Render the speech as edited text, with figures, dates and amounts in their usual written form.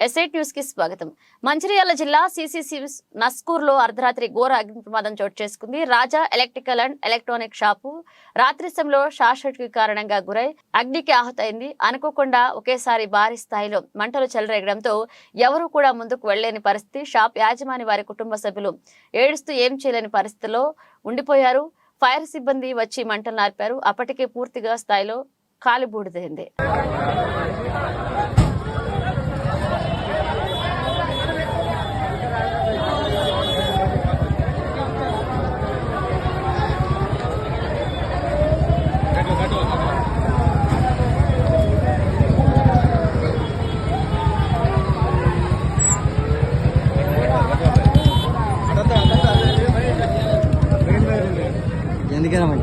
SI news కి స్వాగతం. మంచిర్యాల జిల్లా సిసిసి నస్కూర్లో అర్ధరాత్రి ఘోర అగ్ని ప్రమాదం చోటు చేసుకుంది. రాజా ఎలక్ట్రికల్ అండ్ ఎలక్ట్రానిక్ షాపు రాత్రి సమయంలో షార్ట్ సర్క్యూట్ కారణంగా గురై అగ్నికి ఆహుతైంది. అనుకోకుండా ఒకేసారి భారీ స్థాయిలో మంటలు చెలరేగడంతో ఎవరూ కూడా ముందుకు వెళ్లేని పరిస్థితి. షాప్ యాజమాని వారి కుటుంబ సభ్యులు ఏడుస్తూ ఏం చేయలేని పరిస్థితిలో ఉండిపోయారు. ఫైర్ సిబ్బంది వచ్చి మంటలు నార్పారు. అప్పటికే పూర్తిగా స్థాయిలో కాలిబూడిదైంది. ఎందుకేనమ్మా